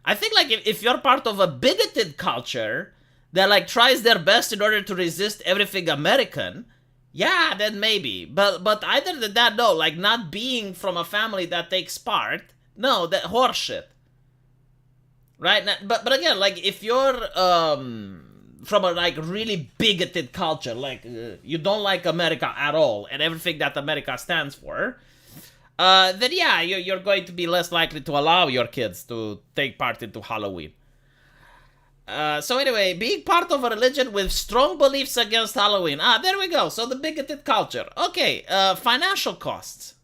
I think, like, if you're part of a bigoted culture that, like, tries their best in order to resist everything American, yeah, then maybe. But either than that, no. Like, not being from a family that takes part, no, that horseshit. right? But again, like if you're from a like really bigoted culture, like you don't like America at all and everything that America stands for, then yeah, you're going to be less likely to allow your kids to take part into Halloween. So anyway, being part of a religion with strong beliefs against Halloween. There we go. So the bigoted culture. Okay, financial costs.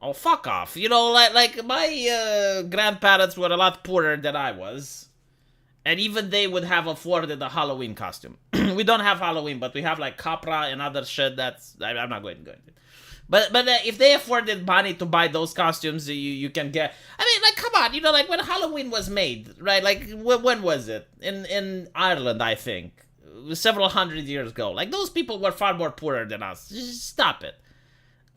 Oh, fuck off. You know, like my grandparents were a lot poorer than I was. And even they would have afforded a Halloween costume. We don't have Halloween, but we have like Capra and other shit that's... I'm not going to go into it. But if they afforded money to buy those costumes, you can get... I mean, like, come on, you know, like, when Halloween was made, right? Like, when was it? In Ireland, I think. Several hundred years ago. Like, those people were far more poorer than us. Just stop it.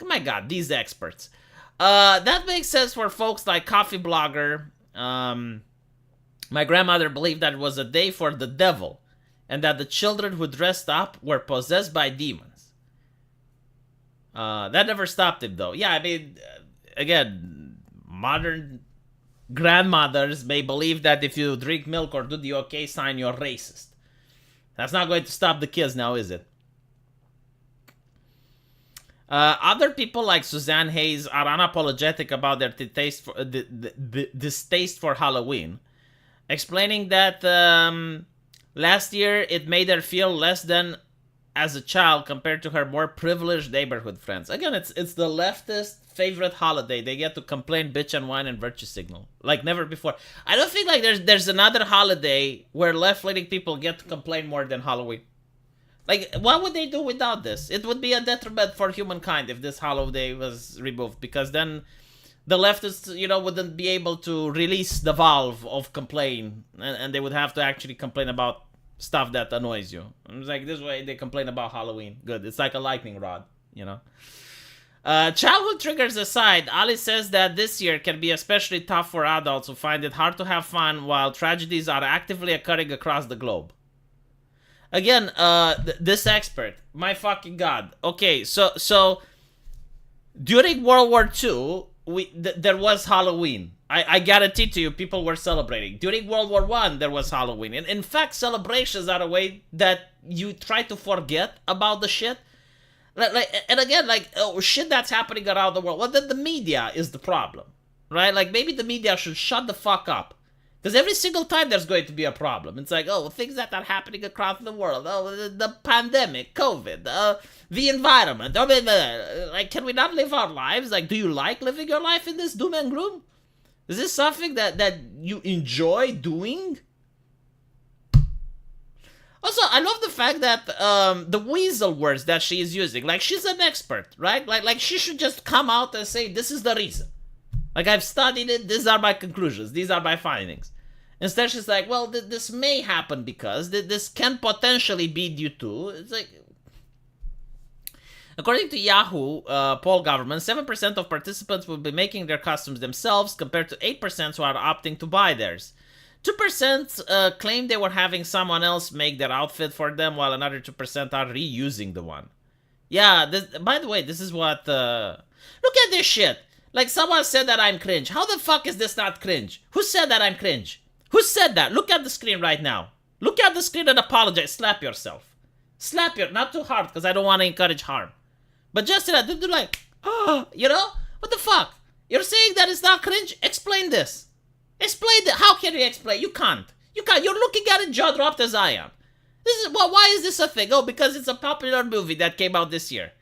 Oh my god, these experts. That makes sense for folks like Coffee Blogger. My grandmother believed that it was a day for the devil, and that the children who dressed up were possessed by demons. That never stopped him, though. Yeah, I mean, again, modern grandmothers may believe that if you drink milk or do the okay sign, you're racist. That's not going to stop the kids now, is it? Other people like Suzanne Hayes are unapologetic about their distaste for Halloween, explaining that last year it made her feel less than as a child compared to her more privileged neighborhood friends. Again, it's the leftist favorite holiday. They get to complain, bitch, and whine and virtue signal like never before. I don't think like there's another holiday where left-leaning people get to complain more than Halloween. Like, what would they do without this? It would be a detriment for humankind if this holiday was removed, because then the leftists, you know, wouldn't be able to release the valve of complain, and they would have to actually complain about stuff that annoys you. It's like this way they complain about Halloween. Good. It's like a lightning rod, you know. Childhood triggers aside, Ali says that this year can be especially tough for adults who find it hard to have fun while tragedies are actively occurring across the globe. Again, this expert, my fucking god. Okay, so during World War II, there was Halloween. I guarantee to you, people were celebrating. During World War I, there was Halloween. And in fact, celebrations are a way that you try to forget about the shit. And again, shit that's happening around the world. Well, then the media is the problem, right? Like, maybe the media should shut the fuck up. Because every single time there's going to be a problem. It's like, oh, things that are happening across the world. Oh, the pandemic, COVID, the environment. I mean, like, can we not live our lives? Like, do you like living your life in this doom and gloom? Is this something that you enjoy doing? Also, I love the fact that the weasel words that she is using, like, she's an expert, right? Like she should just come out and say, this is the reason. Like, I've studied it, these are my conclusions, these are my findings. Instead, she's like, well, this may happen because, this can potentially be due to, it's like... According to Yahoo poll government, 7% of participants will be making their costumes themselves compared to 8% who are opting to buy theirs. 2% claim they were having someone else make their outfit for them, while another 2% are reusing the one. Yeah, by the way, this is what... Look at this shit! Like, someone said that I'm cringe. How the fuck is this not cringe? Who said that I'm cringe? Who said that? Look at the screen right now. Look at the screen and apologize. Slap yourself. Not too hard, because I don't want to encourage harm. But just that, do like, oh, you know? What the fuck? You're saying that it's not cringe? Explain this. Explain that. How can you explain? You can't. You're looking at it jaw-dropped as I am. Why is this a thing? Oh, because it's a popular movie that came out this year.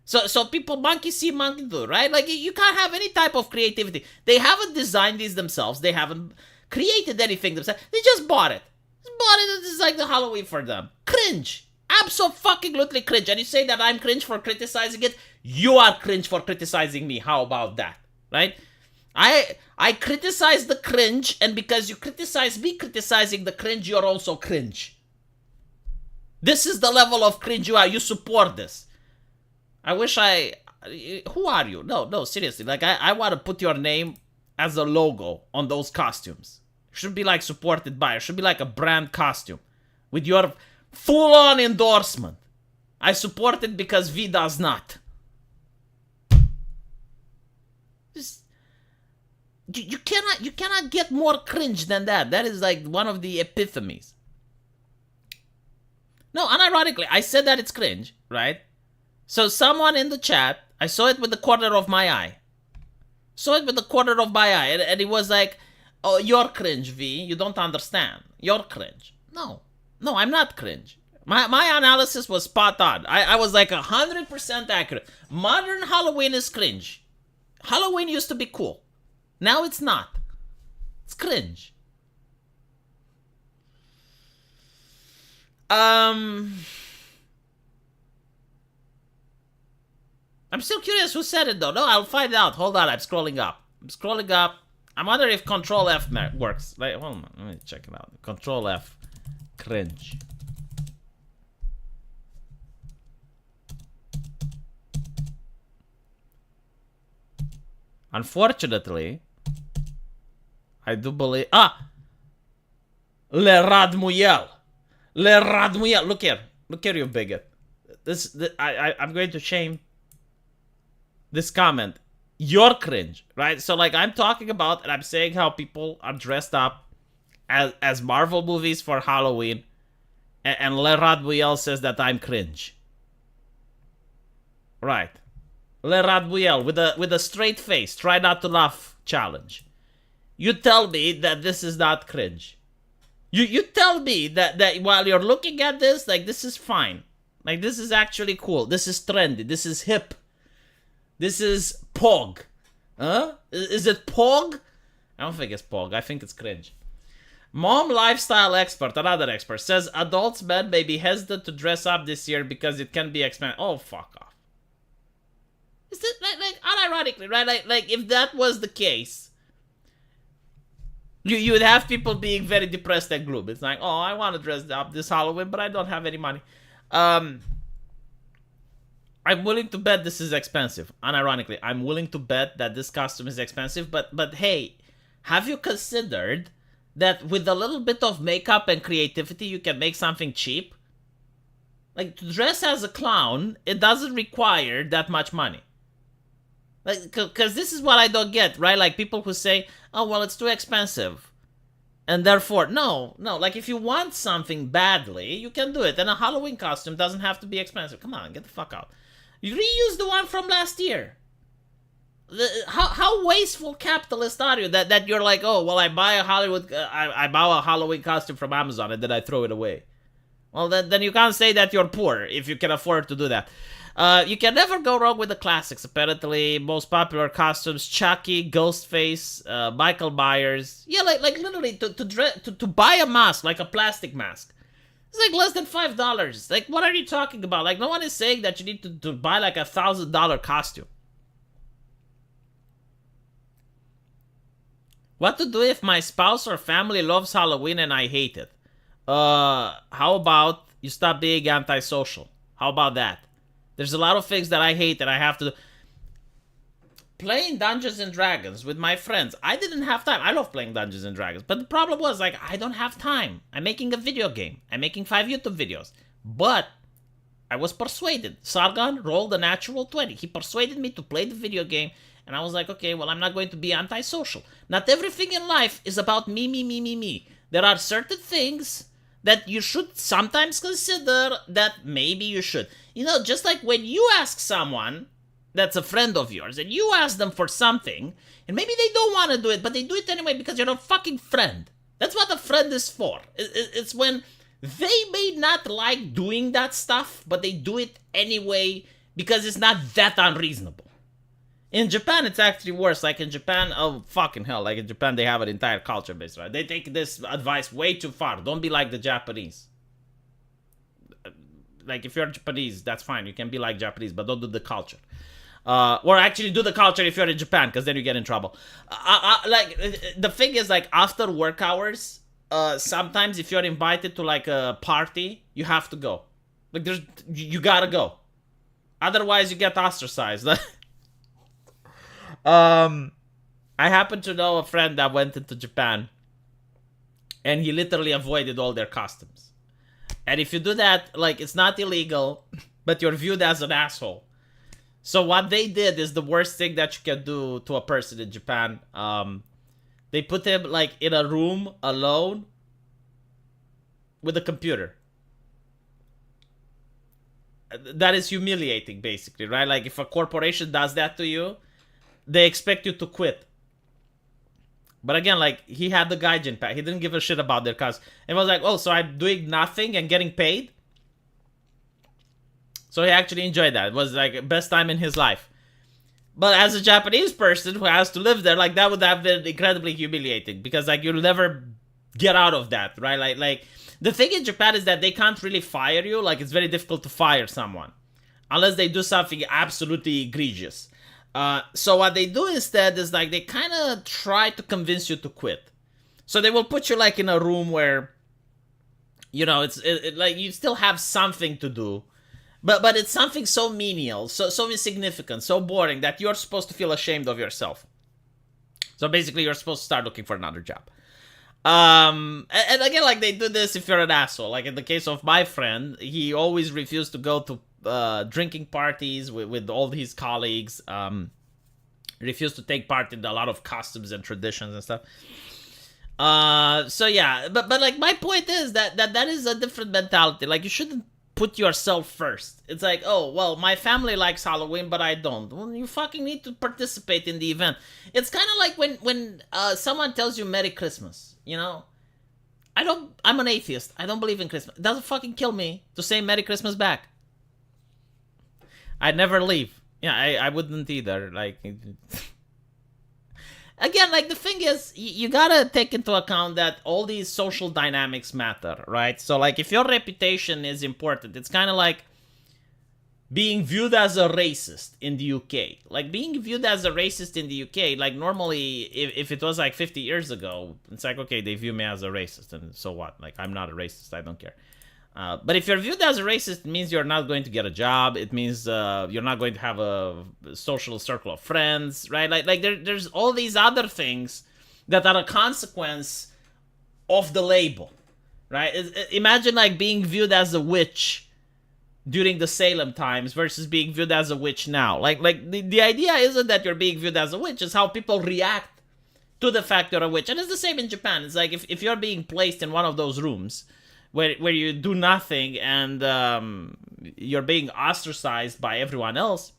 So people monkey see, monkey do, right? Like, you can't have any type of creativity. They haven't designed these themselves. They haven't created anything themselves. They just bought it. It's like the Halloween for them. Cringe. Absolutely cringe. And you say that I'm cringe for criticizing it? You are cringe for criticizing me. How about that? Right? I criticize the cringe, and because you criticize me criticizing the cringe, you're also cringe. This is the level of cringe you are. You support this. I wish who are you? No, seriously. Like, I want to put your name as a logo on those costumes. It should be like supported by. It should be like a brand costume with your full-on endorsement. I support it because V does not. You cannot get more cringe than that. That is like one of the epiphanies. No, unironically, I said that it's cringe, right? So someone in the chat, I saw it with the corner of my eye. And it was like, oh, you're cringe, V. You don't understand. You're cringe. No, I'm not cringe. My analysis was spot on. I was like 100% accurate. Modern Halloween is cringe. Halloween used to be cool. Now it's not. It's cringe. I'm still curious who said it though. No, I'll find out. Hold on, I'm scrolling up. I'm wondering if Control F works. Like, hold on, let me check it out. Control F, cringe. Unfortunately, I do believe. Le Radmuyel. Look here, you bigot. I'm going to shame this comment. You're cringe, right? So like I'm talking about, and I'm saying how people are dressed up as Marvel movies for Halloween, and Le Radmuyel says that I'm cringe. Right. Le Radmuyel with a straight face, try not to laugh challenge. You tell me that this is not cringe. You tell me that while you're looking at this, like this is fine. Like this is actually cool. This is trendy. This is hip. This is Pog. Huh? Is it Pog? I don't think it's Pog. I think it's cringe. Mom lifestyle expert, another expert, says adults men may be hesitant to dress up this year because it can be expensive. Oh, fuck off. Is it like unironically, right? Like if that was the case, you would have people being very depressed and gloomy. It's like, oh, I want to dress up this Halloween, but I don't have any money. I'm willing to bet this is expensive. Unironically, I'm willing to bet that this costume is expensive. But hey, have you considered that with a little bit of makeup and creativity, you can make something cheap? Like, to dress as a clown, it doesn't require that much money. Like, because this is what I don't get, right? Like, people who say, oh, well, it's too expensive. And therefore, no. Like, if you want something badly, you can do it. And a Halloween costume doesn't have to be expensive. Come on, get the fuck out. You reuse the one from last year. How wasteful capitalist are you that you're like, oh, well, I buy a Halloween costume from Amazon and then I throw it away. Well, then you can't say that you're poor if you can afford to do that. You can never go wrong with the classics, apparently. Most popular costumes: Chucky, Ghostface, Michael Myers. Yeah, like literally to buy a mask, like a plastic mask, it's like less than $5. Like, what are you talking about? Like, no one is saying that you need to buy like $1,000 costume. What to do if my spouse or family loves Halloween and I hate it? How about you stop being antisocial? How about that? There's a lot of things that I hate that I have to do. Playing Dungeons and Dragons with my friends. I didn't have time. I love playing Dungeons and Dragons. But the problem was, like, I don't have time. I'm making a video game. I'm making 5 YouTube videos. But I was persuaded. Sargon rolled a natural 20. He persuaded me to play the video game. And I was like, okay, well, I'm not going to be antisocial. Not everything in life is about me. There are certain things that you should sometimes consider that maybe you should. You know, just like when you ask someone that's a friend of yours and you ask them for something, and maybe they don't want to do it, but they do it anyway because you're a fucking friend. That's what a friend is for. It's when they may not like doing that stuff, but they do it anyway because it's not that unreasonable. In Japan, it's actually worse. Like in Japan, oh fucking hell, like in Japan, they have an entire culture base, right? They take this advice way too far. Don't be like the Japanese. Like, if you're Japanese, that's fine. You can be like Japanese, but don't do the culture. Or actually do the culture if you're in Japan, because then you get in trouble. Like, the thing is, like, after work hours, sometimes if you're invited to, like, a party, you have to go. Like, you gotta go. Otherwise, you get ostracized. I happen to know a friend that went into Japan, and he literally avoided all their customs. And if you do that, like, it's not illegal, but you're viewed as an asshole. So what they did is the worst thing that you can do to a person in Japan. They put him like in a room alone with a computer. That is humiliating, basically, right? Like if a corporation does that to you, they expect you to quit. But again, like he had the gaijin pack. He didn't give a shit about their cause. And was like, oh, so I'm doing nothing and getting paid? So he actually enjoyed that. It was like best time in his life. But as a Japanese person who has to live there, like that would have been incredibly humiliating because like you'll never get out of that, right? Like the thing in Japan is that they can't really fire you. Like it's very difficult to fire someone unless they do something absolutely egregious. So what they do instead is like they kind of try to convince you to quit. So they will put you like in a room where, you know, it's like you still have something to do. But it's something so menial, so insignificant, so boring that you're supposed to feel ashamed of yourself. So basically, you're supposed to start looking for another job. And again, like they do this if you're an asshole. Like in the case of my friend, he always refused to go to drinking parties with all his colleagues. Refused to take part in a lot of customs and traditions and stuff. So yeah, but like my point is that is a different mentality. Like you shouldn't put yourself first. It's like, oh, well, my family likes Halloween, but I don't. Well, you fucking need to participate in the event. It's kind of like when someone tells you Merry Christmas, you know? I'm an atheist. I don't believe in Christmas. It doesn't fucking kill me to say Merry Christmas back. I'd never leave. Yeah, I wouldn't either. Like... Again, like the thing is, you gotta take into account that all these social dynamics matter, right? So like if your reputation is important, it's kind of like being viewed as a racist in the UK. Like being viewed as a racist in the UK, like normally if it was like 50 years ago, it's like, okay, they view me as a racist and so what? Like I'm not a racist, I don't care. But if you're viewed as a racist, it means you're not going to get a job. It means you're not going to have a social circle of friends, right? Like there's all these other things that are a consequence of the label, right? Imagine like being viewed as a witch during the Salem times versus being viewed as a witch now. Like the idea isn't that you're being viewed as a witch, it's how people react to the fact you're a witch. And it's the same in Japan. It's like if you're being placed in one of those rooms where you do nothing and you're being ostracized by everyone else,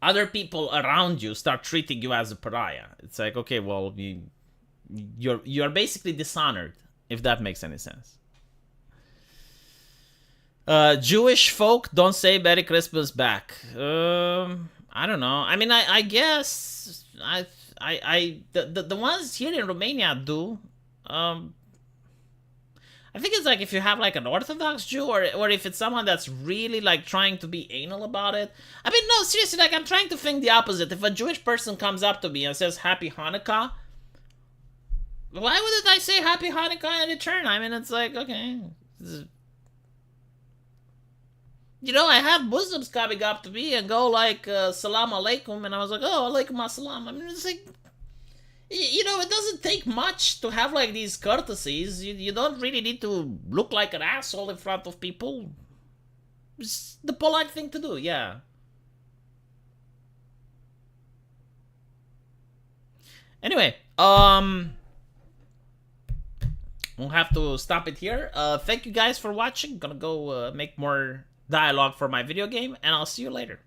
other people around you start treating you as a pariah. It's like, okay, well, you're basically dishonored, if that makes any sense. Jewish folk don't say Merry Christmas back. I don't know. I mean, I guess the ones here in Romania do. I think it's like if you have like an Orthodox Jew or if it's someone that's really like trying to be anal about it. I mean, no, seriously, like I'm trying to think the opposite. If a Jewish person comes up to me and says Happy Hanukkah, why wouldn't I say Happy Hanukkah in return? I mean, it's like, okay. You know, I have Muslims coming up to me and go like, Salam Alaikum, and I was like, oh, Alaikum Assalam. I mean, it's like, you know, it doesn't take much to have like these courtesies. You don't really need to look like an asshole in front of people. It's the polite thing to do, yeah. Anyway, we'll have to stop it here. Thank you guys for watching. Gonna go make more dialogue for my video game, and I'll see you later.